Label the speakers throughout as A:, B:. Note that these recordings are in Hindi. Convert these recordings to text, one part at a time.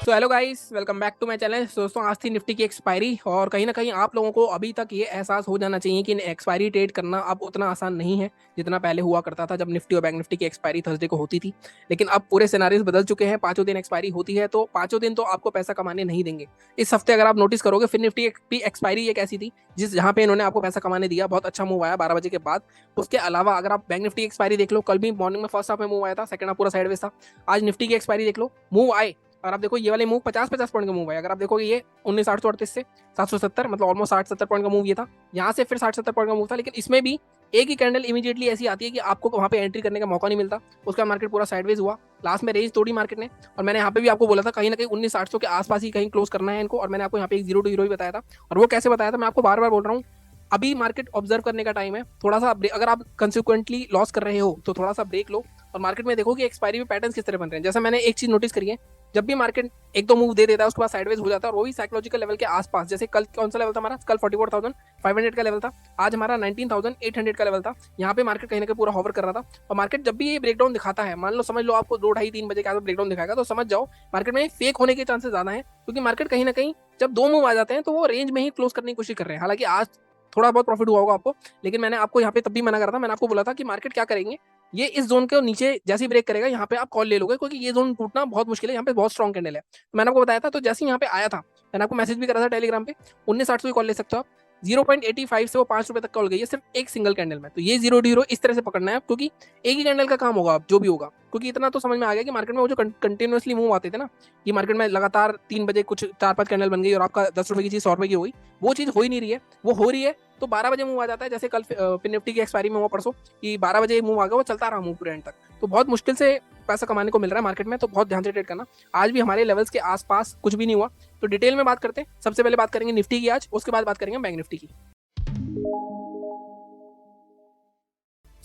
A: So hello guys, welcome back to my channel. दोस्तों, आज थी निफ्टी की एक्सपायरी और कहीं ना कहीं आप लोगों को अभी तक ये एहसास हो जाना चाहिए कि एक्सपायरी ट्रेड करना अब उतना आसान नहीं है जितना पहले हुआ करता था जब निफ्टी और बैंक निफ्टी की एक्सपायरी थर्सडे को होती थी। लेकिन अब पूरे सिनारियोज बदल चुके हैं। पांचों दिन एक्सपायरी होती है तो पांचों दिन तो आपको पैसा कमाने नहीं देंगे। इस हफ्ते अगर आप नोटिस करोगे, फिर निफ्टी की एक्सपायरी एक ऐसी थी जिस जहां पे इन्होंने आपको पैसा कमाने दिया। बहुत अच्छा मूव आया 12 बजे के बाद। उसके अलावा अगर आप बैंक निफ्टी की एक्सपायरी देख लो, कल भी मॉर्निंग में फर्स्ट हाफ में मूव आया था, सेकंड हाफ पूरा साइडवेज था। आज निफ्टी की एक्सपायरी देख लो, मूव आए। और आप देखो ये वाले मूव 50-50 पॉइंट का मूव है। अगर आप देखोगे ये 19,838 से 770, मतलब ऑलमोस्ट 60-70 पॉइंट का मूव ये था। यहाँ से फिर 60-70 पॉइंट का मूव था, लेकिन इसमें भी एक ही कैंडल इमीडिएटली ऐसी आती है कि आपको वहां पे एंट्री करने का मौका नहीं मिलता। उसका मार्केट पूरा साइडवेज हुआ, लास्ट में रेंज तोड़ी मार्केट ने। और मैंने यहाँ पे भी आपको बोला था कहीं ना कहीं 19,800 के आसपास ही कहीं क्लोज करना है इनको। और मैंने आपको यहाँ पे एक 0 to 0 ही बताया था। और वो कैसे बताया था मैं आपको बार बार बोल रहा हूँ, अभी मार्केट ऑब्जर्व करने का टाइम है। थोड़ा सा अगर आप कंसिक्वेंटली लॉस कर रहे हो तो थोड़ा सा ब्रेक लो और मार्केट में देखो कि एक्सपायरी में पैटर्न किस तरह बन रहे हैं। जैसा मैंने एक चीज नोटिस करी है, जब भी मार्केट एक दो मूव दे देता है उसके बाद साइडवेज हो जाता है और वो भी साइकोलॉजिकल लेवल के आसपास। जैसे कल कौन सा लेवल था हमारा? कल 44,500 का लेवल था। आज हमारा 19,800 का लेवल था। यहाँ पे मार्केट कहीं ना कहीं पूरा होवर कर रहा था। और मार्केट जब भी ये ब्रेकडाउन दिखाता है, मान लो समझ लो आपको 2 ढाई 3 बजे का ब्रेकडाउन दिखाएगा, तो समझ जाओ मार्केट में फेक होने के चांसेस ज्यादा है। क्योंकि मार्केट कहीं ना कहीं जब दो मूव आ जाते हैं तो वो रेंज में ही क्लोज करने की कोशिश कर रहे हैं। हालांकि आज थोड़ा बहुत प्रॉफिट हुआ होगा आपको, लेकिन मैंने आपको यहाँ पे तब भी मना करा था। मैंने आपको बोला था कि मार्केट क्या करेंगे, ये इस जोन के नीचे जैसे ही ब्रेक करेगा यहाँ पे आप कॉल ले लोगे, क्योंकि ये जोन टूटना बहुत मुश्किल है। यहाँ पे बहुत स्ट्रॉन्ग कैंडल है, तो मैंने आपको बताया था। तो जैसे ही यहाँ पे आया था, मैंने आपको मैसेज भी करा था टेलीग्राम पे, 19,800 की कॉल ले सकते हो आप। 0.85 से वो 5 रुपए तक कॉल गई है सिर्फ एक सिंगल कैंडल में। तो ये 0 to 0 इस तरह से पकड़ना है, क्योंकि एक ही कैंडल का काम होगा अब जो भी होगा। क्योंकि इतना तो समझ में आ गया कि मार्केट में वो जो कंटिन्यूसली मूव आते थे ना, कि मार्केट में लगातार 3 बजे कुछ 4-5 कैंडल बन गई और आपका 10 रुपए की चीज 100 रुपए की हो गई, वो चीज हो ही नहीं रही है। वो हो रही है तो 12 बजे मूव आ जाता है। जैसे कल फिर निफ्टी की एक्सपायरी में हुआ परसों कि 12 बजे मूव आ गया, वो चलता रहा मूव पूरे एंड तक। तो बहुत मुश्किल से पैसा कमाने को मिल रहा है मार्केट में, तो बहुत ध्यान से ट्रेड करना। आज भी हमारे लेवल्स के आसपास कुछ भी नहीं हुआ। तो डिटेल में बात करते हैं। सबसे पहले बात करेंगे निफ्टी की आज, उसके बाद बात करेंगे बैंक निफ्टी की।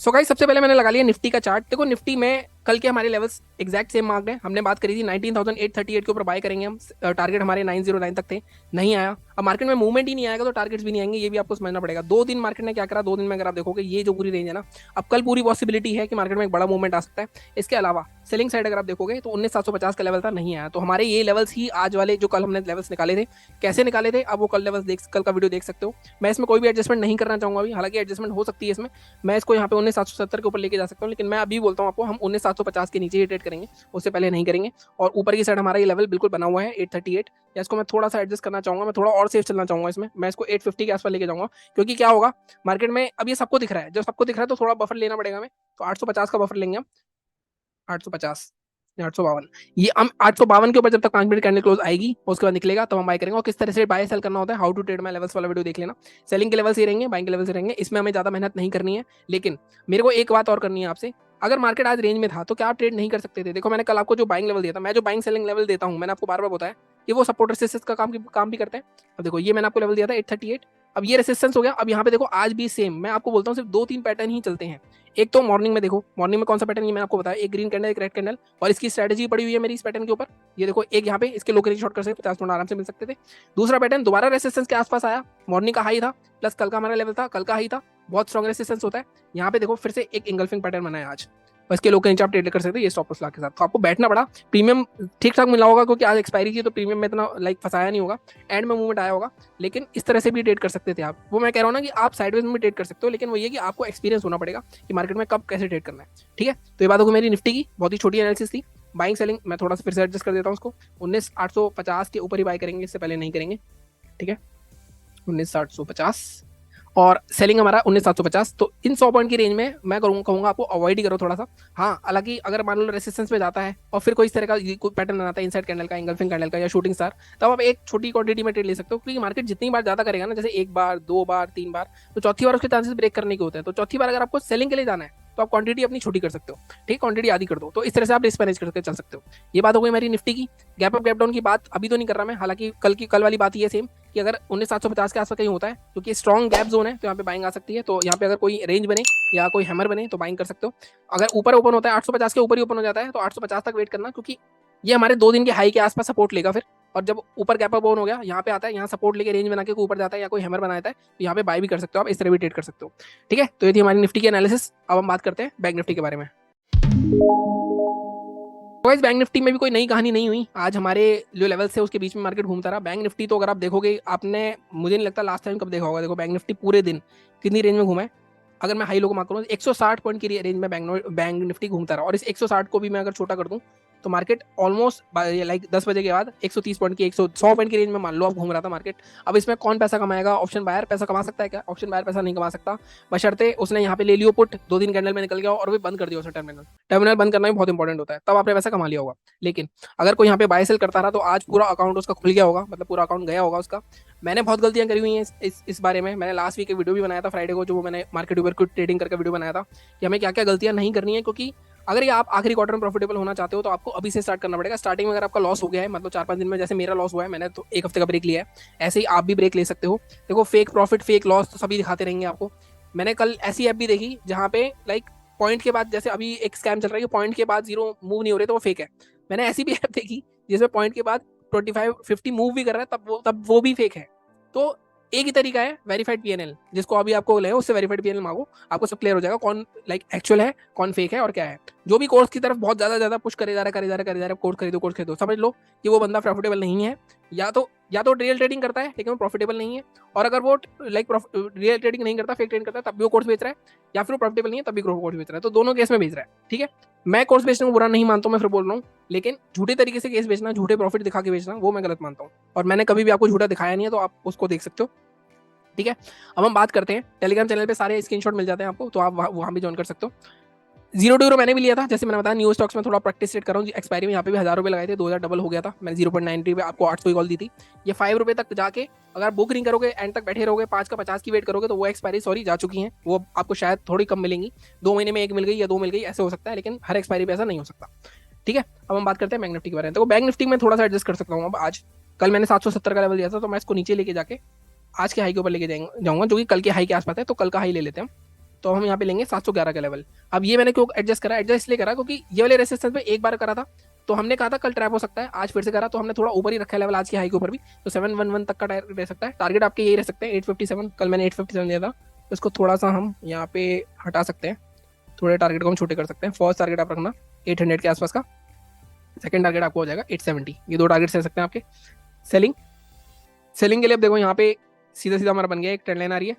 A: सो गाइस, सबसे पहले मैंने लगा लिया निफ्टी का चार्ट। देखो निफ्टी में कल के हमारे लेवल्स एग्जैक्ट सेम मार्क्ड है। हमने बात करी थी 19,838 के ऊपर बाय करेंगे हम। टारगेट हमारे 909 तक थे, नहीं आया। अब मार्केट में मूवमेंट ही नहीं आएगा तो टारगेट्स भी नहीं आएंगे, ये भी आपको समझना पड़ेगा। 2 दिन मार्केट ने क्या करा, 2 दिन में अगर आप देखोगे ये जो पूरी रेंज है ना, अब कल पूरी पॉसिबिलिटी है कि मार्केट में एक बड़ा मूवमेंट आ सकता है। इसके अलावा सेलिंग साइड अगर आप देखोगे तो 19,750 का लेवल था, नहीं आया। तो हमारे ये लेवल्स ही आज वाले जो कल हमने लेवल्स निकाले थे, कैसे निकाले थे अब वो कल लेवल्स कल का वीडियो देख सकते हो। मैं इसमें कोई भी एडजस्टमेंट नहीं करना चाहूंगा अभी, हालांकि एडजस्टमेंट हो सकती है इसमें। मैं इसको यहाँ पे 19,770 के ऊपर लेके जा सकता हूँ, लेकिन मैं अभी बोलता हूँ आपको, हम 19,750 के नीचे ही ट्रेड करेंगे, उससे पहले नहीं करेंगे। और ऊपर की साइड हमारा ये लेवल बिल्कुल बना हुआ है 838, या इसको मैं थोड़ा सा एडजस्ट करना चाहूंगा। मैं थोड़ा और सेफ चलना चाहूंगा इसमें, मैं इसको 850 के आसपास लेके जाऊंगा। क्योंकि क्या होगा मार्केट में, अब ये सबको दिख रहा है, जब सबको दिख रहा है तो थोड़ा बफर लेना पड़ेगा हमें। तो 850 का बफर लेंगे हम। 850, 852, ये हम 852 के ऊपर जब तक 5 मिनट कैंडल क्लोज आएगी उसके बाद निकलेगा तब हम बाय करेंगे। और किस तरह से बाय सेल करना होता है, how to trade my levels वाला वीडियो देख लेना। सेलिंग के लेवल्स ही रहेंगे, बाइंग के लेवल्स ही रहेंगे, इसमें हमें ज्यादा मेहनत नहीं करनी है। लेकिन मेरे को एक बात और करनी है आपसे, अगर मार्केट आज रेंज में था तो क्या आप ट्रेड नहीं कर सकते थे? देखो मैंने कल आपको जो बाइंग लेवल दिया था, मैं जो बाइंग सेलिंग लेवल देता हूँ, मैंने आपको बार बार बताया कि वो सपोर्ट रेसिस्टेंस का काम भी करते हैं। अब देखो ये मैंने आपको लेवल दिया था 838, अब ये रेसिस्टेंस हो गया। अब यहाँ पे देखो आज भी सेम, मैं आपको बोलता हूँ सिर्फ 2-3 पैटर्न ही चलते हैं। एक तो मॉर्निंग में देखो, मॉर्निंग में कौन सा पैटर्न ये मैंने आपको बताया, एक ग्रीन कैंडल एक रेड कैंडल, और इसकी स्ट्रेटेजी पड़ी हुई है मेरी इस पैटर्न के ऊपर। ये देखो एक यहाँ पे इसके लो के शॉर्ट कर सकते 50 पॉइंट आराम से मिल सकते थे। दूसरा पैटर्न दोबारा रेसिस्टेंस के आसपास आया, मॉर्निंग का हाई था प्लस कल का हमारा लेवल था, कल का हाई था, बहुत स्ट्रॉन्ग रेसिस्टेंस होता है। यहाँ पे देखो फिर से एक इंगल्फिंग पैटर्न बनाया आज, और इसके लो के नीचे आप ट्रेड कर सकते हो ये स्टॉप लॉस के साथ। तो आपको बैठना पड़ा, प्रीमियम ठीक ठाक मिला होगा क्योंकि आज एक्सपायरी थी तो प्रीमियम में इतना लाइक फंसाया नहीं होगा, एंड में मूवमेंट आया होगा। लेकिन इस तरह से भी ट्रेड कर सकते थे आप। वो मैं कह रहा हूँ ना कि आप साइडवेज में भी ट्रेड कर सकते हो, लेकिन वो ये कि आपको एक्सपीरियंस होना पड़ेगा कि मार्केट में कब कैसे ट्रेड करना है। ठीक है, तो ये बात होगी मेरी निफ्टी की, बहुत ही छोटी एनालिसिस थी। बाइंग सेलिंग मैं थोड़ा सा फिर से एडजस्ट कर देता हूँ उसको, 19,850 के ऊपर ही बाय करेंगे, इससे पहले नहीं करेंगे। ठीक है, 19,850, और सेलिंग हमारा 19,750। तो इन 100 पॉइंट की रेंज में मैं कहूंगा आपको अवॉइड ही करो थोड़ा सा। हाँ, हालांकि अगर मान लो रेसिस्टेंस पे जाता है और फिर कोई इस तरह का कोई पैटर्न बनाता है इनसाइड कैंडल का, इंगल्फिंग कैंडल का या शूटिंग स्टार, तब आप एक छोटी क्वांटिटी में ट्रेड ले सकते हो। क्योंकि मार्केट जितनी बार ज्यादा करेगा ना, जैसे एक बार 2 बार 3 बार, तो चौथी बार उसके चांसेस ब्रेक करने के होते हैं। तो चौथी बार अगर आपको सेलिंग के लिए जाना है तो आप क्वांटिटी अपनी छोटी कर सकते हो। ठीक, क्वांटिटी आधी कर दो, तो इस तरह से आप रिस्क मैनेज करके चल सकते हो। ये बात हो गई मेरी निफ्टी की। गैप अप गैप डाउन की बात अभी तो नहीं कर रहा मैं, हालांकि कल वाली बात ये सेम कि अगर 19,750 के आसपास कहीं होता है, क्योंकि स्ट्रॉन्ग गैप जोन है, तो यहाँ पे बाइंग आ सकती है। तो यहाँ पे अगर कोई रेंज बने या कोई हैमर बने तो बाइंग कर सकते हो। अगर ऊपर ओपन होता है 850 के ऊपर ही ओपन हो जाता है तो 850 तक वेट करना, क्योंकि ये हमारे 2 दिन के हाई के आसपास सपोर्ट लेगा फिर। और जब ऊपर गैप अप ओपन हो गया, यहाँ पे आता है, यहाँ सपोर्ट लेके रेंज बना के ऊपर जाता है या कोई हैमर बनाता है, तो यहाँ पे बाय भी कर सकते हो आप, इस तरह भी ट्रेड कर सकते हो। ठीक है, तो ये थी हमारी निफ्टी की एनालिसिस। अब हम बात करते हैं बैंक निफ्टी के बारे में। गाइस बैंक निफ्टी में भी कोई नई कहानी नहीं हुई। आज हमारे जो लेवल से उसके बीच में मार्केट घूमता रहा। बैंक निफ्टी तो अगर आप देखोगे, आपने मुझे नहीं लगता लास्ट टाइम कब देखा होगा। देखो बैंक निफ्टी पूरे दिन कितनी रेंज में घूमा है। अगर मैं हाई लो को मार्क करूँ 160 पॉइंट की रेंज में बैंक निफ्टी घूमता रहा। और इस 160 को भी मैं अगर छोटा कर दूं तो मार्केट ऑलमोस्ट लाइक 10 बजे के बाद 130 पॉइंट की 100 पॉइंट की रेंज में मान लो आप घूम रहा था मार्केट। अब इसमें कौन पैसा कमाएगा? ऑप्शन बायर पैसा कमा सकता है क्या? ऑप्शन बायर पैसा नहीं कमा सकता, बशर्ते उसने यहाँ पे ले लियो पुट, 2 दिन कैंडल में निकल गया और भी बंद कर दिया उसने टर्मिनल। टर्मिनल बंद करना भी बहुत इंपॉर्टेंट होता है, तब आपने पैसा कमा लिया होगा। लेकिन अगर कोई यहाँ पे बाय सेल करता रहा तो आज पूरा अकाउंट उसका खुल गया होगा, मतलब पूरा अकाउंट गया होगा उसका। मैंने बहुत गलतियां करी हुई हैं इस बारे में। मैंने लास्ट वीक एक वीडियो भी बनाया था फ्राइडे को, जो मैंने मार्केट ऊपर क्विक ट्रेडिंग करके वीडियो बनाया था कि हमें क्या क्या गलतियां नहीं करनी है। क्योंकि अगर ये आप आखिरी क्वार्टर में प्रॉफिटेबल होना चाहते हो तो आपको अभी से स्टार्ट करना पड़ेगा। स्टार्टिंग में अगर आपका लॉस हो गया है, मतलब 4-5 दिन में जैसे मेरा लॉस हुआ है, मैंने तो 1 हफ्ते का ब्रेक लिया है, ऐसे ही आप भी ब्रेक ले सकते हो। देखो फेक प्रॉफिट फेक लॉस तो सभी दिखाते रहेंगे आपको। मैंने कल ऐसी ऐप भी देखी जहाँ पे लाइक पॉइंट के बाद, जैसे अभी एक स्कैम चल रहा है कि पॉइंट के बाद 0 मूव नहीं हो रहे तो वो फेक है। मैंने ऐसी भी ऐप देखी जिसमें पॉइंट के बाद 25-50 मूव भी कर रहा है, तब वो भी फेक है। तो एक ही तरीका है वेरीफाइड पीएनएल, जिसको अभी आपको ले उससे वेरीफाइड पीएनएल मांगो, आपको सब क्लियर हो जाएगा कौन लाइक एक्चुअल है, कौन फेक है और क्या है। जो भी कोर्स की तरफ बहुत ज्यादा पुश करे जा रहा है कोर्स खरीदो, समझ लो कि वो बंदा प्रॉफिटेबल नहीं है। या तो रियल ट्रेडिंग करता है लेकिन वो प्रॉफिटेबल नहीं है, और अगर वो लाइक रियल ट्रेडिंग नहीं करता, फेक ट्रेडिंग करता है, तब भी वो कोर्स बेच रहा है, या फिर वो प्रॉफिटेबल नहीं है तब भी कोर्स बेच रहा है। तो दोनों केस में बेच रहा है, ठीक है। मैं कोर्स बेचने को बुरा नहीं मानता हूँ, मैं फिर बोल रहा हूँ, लेकिन झूठे तरीके से केस बेचना, झूठे प्रॉफिट दिखा के बेचना, वो मैं गलत मानता हूँ। और मैंने कभी भी आपको झूठा दिखाया नहीं है, तो आप उसको देख सकते हो, ठीक है। अब हम बात करते हैं, टेलीग्राम चैनल पे सारे स्क्रीनशॉट मिल जाते हैं आपको, तो आप वहाँ भी ज्वाइन कर सकते हो। 0 मैंने भी लिया था, जैसे मैंने बताया न्यू स्टॉक्स में थोड़ा प्रैक्टिस सेट कर रहा हूँ। एक्सपायरी में यहाँ पे भी 1000 रुपये लगाए थे, 2000 डबल हो गया था। मैंने 0.93 पे आपको 800 की कॉल दी थी। ये 5 रुपये तक जाके अगर बुक नहीं करोगे, एंड तक बैठे रहोगे, 5 का 50 की वेट करोगे, तो वो एक्सपायरी सॉरी जा चुकी है। वो आपको शायद थोड़ी कम मिलेंगी, 2 महीने में 1 मिल गई या 2 मिल गई, ऐसे हो सकता है, लेकिन हर एक्सपायरी पे ऐसा नहीं हो सकता, ठीक है। अब हम बात करते हैं बैंक निफ्टी के बारे में। तो बैंक निफ्टी में थोड़ा सा एडजस्ट कर सकता हूँ। अब आज कल मैंने 770 का लेवल दिया था, तो मैं इसको नीचे लेके जाके आज के हाई के ऊपर लेके जाऊंगा, जो कि कल के हाई के आसपास है। तो कल का हाई ले लेते हैं, तो हम यहाँ पे लेंगे 711 का लेवल। अब ये मैंने क्यों एडजस्ट करा? एडजस्ट इसलिए करा क्योंकि ये वाले रेसिस्टेंस पे एक बार करा था, तो हमने कहा था कल ट्रैप हो सकता है, आज फिर से करा, तो हमने थोड़ा ऊपर ही रखा है लेवल आज के हाई के ऊपर भी। तो 711 तक का रह सकता है टारगेट, आपके यही रह सकते हैं 857। कल मैंने 857 दिया था, तो इसको थोड़ा सा हम यहाँ पे हटा सकते हैं, थोड़े टारगेट को हम छोटे कर सकते हैं। फर्स्ट टारगेट आप रखना 800 के आसपास का, सेकंड टारगेट आपको हो जाएगा 870। ये 2 टारगेट रह सकते हैं आपके। सेलिंग के लिए अब देखो यहाँ पे सीधा सीधा हमारा बन गया, एक ट्रेंड लाइन आ रही है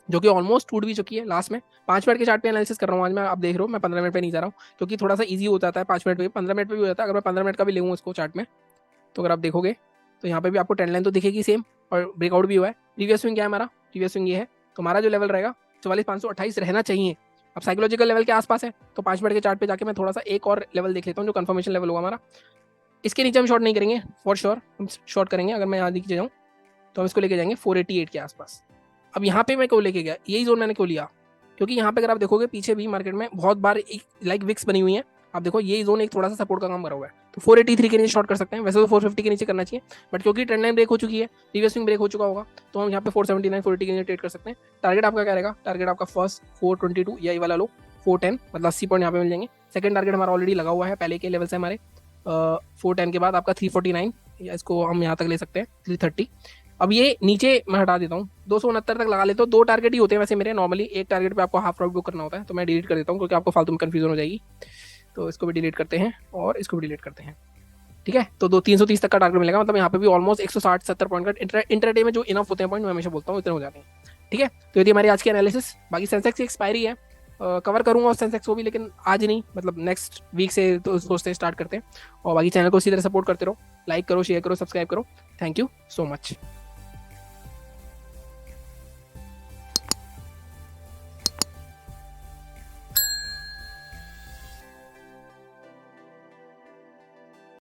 A: जो कि ऑलमोस्ट टूट भी चुकी है लास्ट में। 5 मिनट के चार्ट पे एनालिसिस कर रहा हूँ आज मैं, आप देख रहे हो मैं 15 मिनट पे नहीं जा रहा हूँ, क्योंकि थोड़ा सा इजी हो जाता है 5 मिनट पे, 15 मिनट पे भी हो जाता है। अगर मैं 15 मिनट का भी लेऊँ इसको चार्ट में, तो अगर आप देखोगे तो यहाँ पे भी आपको ट्रेंड लाइन तो दिखेगी सेम, और ब्रेकआउट भी हुआ है। प्रीवियस स्विंग क्या है हमारा? प्रीवियस स्विंग ये है, तो हमारा जो लेवल रहेगा 44,528 रहना चाहिए। अब साइकोलॉजिकल लेवल के आसपास है, तो 5 मिनट के चार्ट पे जाके मैं थोड़ा सा एक और लेवल देख लेता हूँ, जो कंफर्मेशन लेवल होगा हमारा। इसके नीचे हम शॉर्ट नहीं करेंगे फॉर श्योर, हम शॉर्ट करेंगे अगर मैं यहाँ नीचे जाऊँ, तो हम इसको लेके जाएंगे 488 के आसपास। अब यहाँ पे मैं क्यों लेके गया, यही जोन मैंने क्यों लिया? क्योंकि यहाँ पे अगर आप देखोगे पीछे भी मार्केट में बहुत बार एक लाइक विक्स बनी हुई है, आप देखो यही जोन एक थोड़ा सा सपोर्ट का काम करा हुआ है, तो 483 के नीचे शॉर्ट कर सकते हैं। वैसे तो 450 के नीचे करना चाहिए, बट क्योंकि ट्रेंड लाइन ब्रेक हो चुकी है, प्रीवियस स्विंग ब्रेक हो चुका होगा, तो हम यहाँ पे 479 480 के नीचे ट्रेड कर सकते हैं। टारगेट आपका क्या रहेगा? टारगेट आपका फर्स्ट 422, यही वाला लो 410, मतलब 80 पॉइंट यहाँ पे मिल जाएंगे। सेकंड टारगेट हमारा ऑलरेडी लगा हुआ है पहले के लेवल से हमारे, 410 के बाद आपका 349, या इसको हम यहाँ तक ले सकते हैं 330। अब ये नीचे मैं हटा देता हूँ, 269 तक लगा लेता हूँ। 2 टारगेट ही होते हैं वैसे मेरे नॉर्मली, एक टारगेट पे आपको हाफ प्रॉफिट बुक करना होता है, तो मैं डिलीट कर देता हूँ क्योंकि आपको फालतू में कंफ्यूजन हो जाएगी। तो इसको भी डिलीट करते हैं और इसको भी डिलीट करते हैं, ठीक है। तो 330 तक का टारगेट मिलेगा, मतलब यहाँ पे भी ऑलमोस्ट 160-70 पॉइंट का इंटरडे में जो इनफ होते हैं पॉइंट, मैं हमेशा बोलता हूँ इतने हो जाते हैं, ठीक है। तो यदि हमारी आज की एनालिसिस, बाकी सेंसेक्स की एक्सपायरी है, कवर करूंगा उस सेंसेक्स को भी, लेकिन आज नहीं, मतलब नेक्स्ट वीक से तो सोचते हैं स्टार्ट करते हैं। और बाकी चैनल को इसी तरह सपोर्ट करते रहो, लाइक करो, शेयर करो, सब्सक्राइब करो। Thank you so much.